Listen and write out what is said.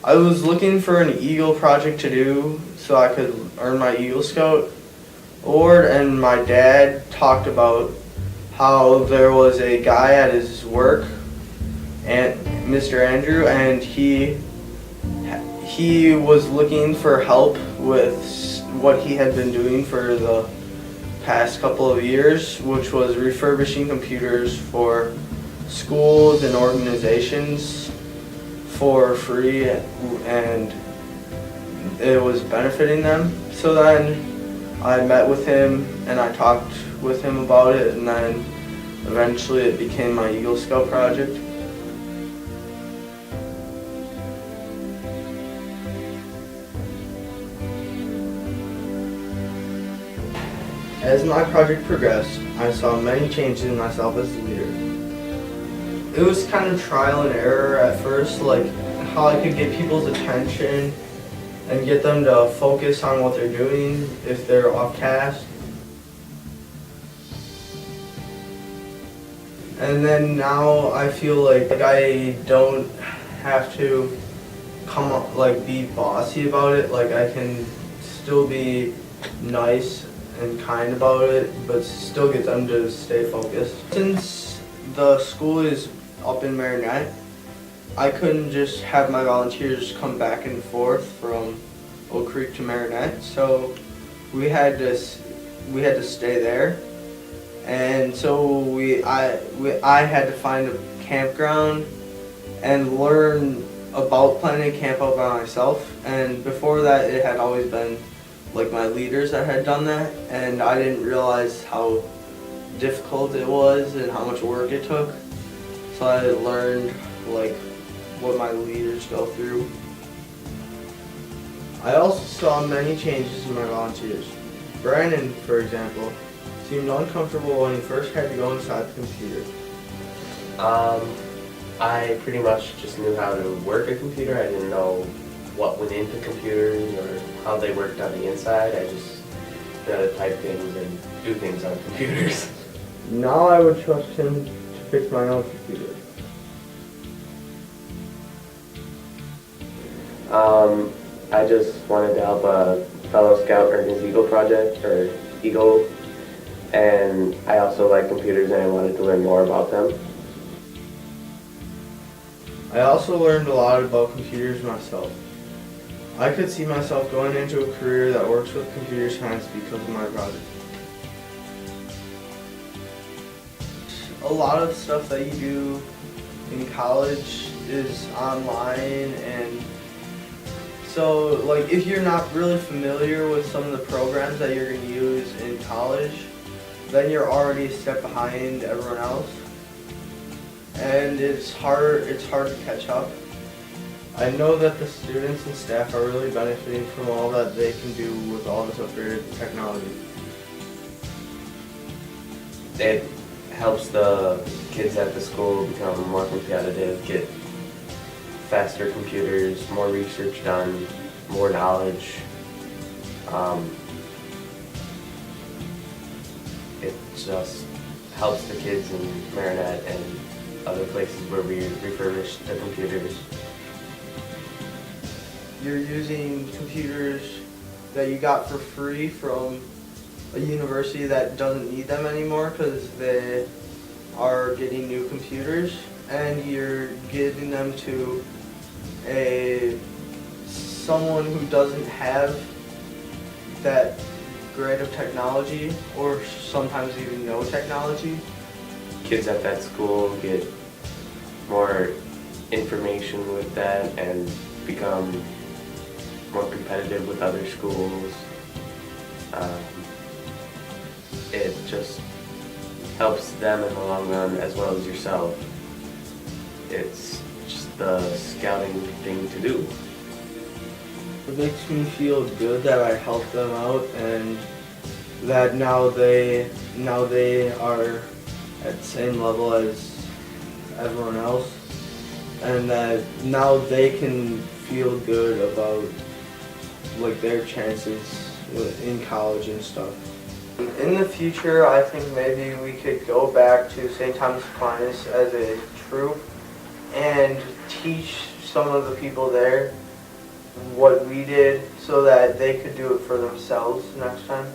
I was looking for an Eagle project to do so I could earn my Eagle Scout award, and my dad talked about how there was a guy at his work, and Mr. Andrew, and he was looking for help with what he had been doing for the past couple of years, which was refurbishing computers for schools and organizations for free, and it was benefiting them. So then I met with him and I talked with him about it, and then eventually it became my Eagle Scout project. As my project progressed, I saw many changes in myself as a leader. It was kind of trial and error at first, like how I could get people's attention and get them to focus on what they're doing if they're off task. And then now I feel like I don't have to come up, like be bossy about it. Like I can still be nice and kind about it, but still get them to stay focused. Since the school is up in Marinette, I couldn't just have my volunteers come back and forth from Oak Creek to Marinette, so we had to stay there, and so I had to find a campground and learn about planning a camp out by myself. And before that, it had always been like my leaders that had done that, and I didn't realize how difficult it was and how much work it took. So I learned like what my leaders go through. I also saw many changes in my volunteers. Brandon, for example, seemed uncomfortable when he first had to go inside the computer. I pretty much just knew how to work a computer. I didn't know what went into computers or how they worked on the inside. I just knew how to type things and do things on computers. Now I would trust him to fix my own computer. I just wanted to help a fellow scout earn his Eagle project, or Eagle, and I also like computers and I wanted to learn more about them. I also learned a lot about computers myself. I could see myself going into a career that works with computer science because of my project. A lot of stuff that you do in college is online, and so like if you're not really familiar with some of the programs that you're going to use in college, then you're already a step behind everyone else, and it's hard to catch up. I know that the students and staff are really benefiting from all that they can do with all this upgraded technology. It helps the kids at the school become more competitive, get faster computers, more research done, more knowledge. It just helps the kids in Marinette and other places where we refurbish the computers. You're using computers that you got for free from a university that doesn't need them anymore because they are getting new computers, and you're giving them to someone who doesn't have that grade of technology, or sometimes even no technology. Kids at that school get more information with that and become more competitive with other schools. It just helps them in the long run as well as yourself. It's just the scouting thing to do. It makes me feel good that I helped them out, and that now they are at the same level as everyone else, and that now they can feel good about like their chances in college and stuff. In the future, I think maybe we could go back to St. Thomas Aquinas as a troop and teach some of the people there what we did so that they could do it for themselves next time.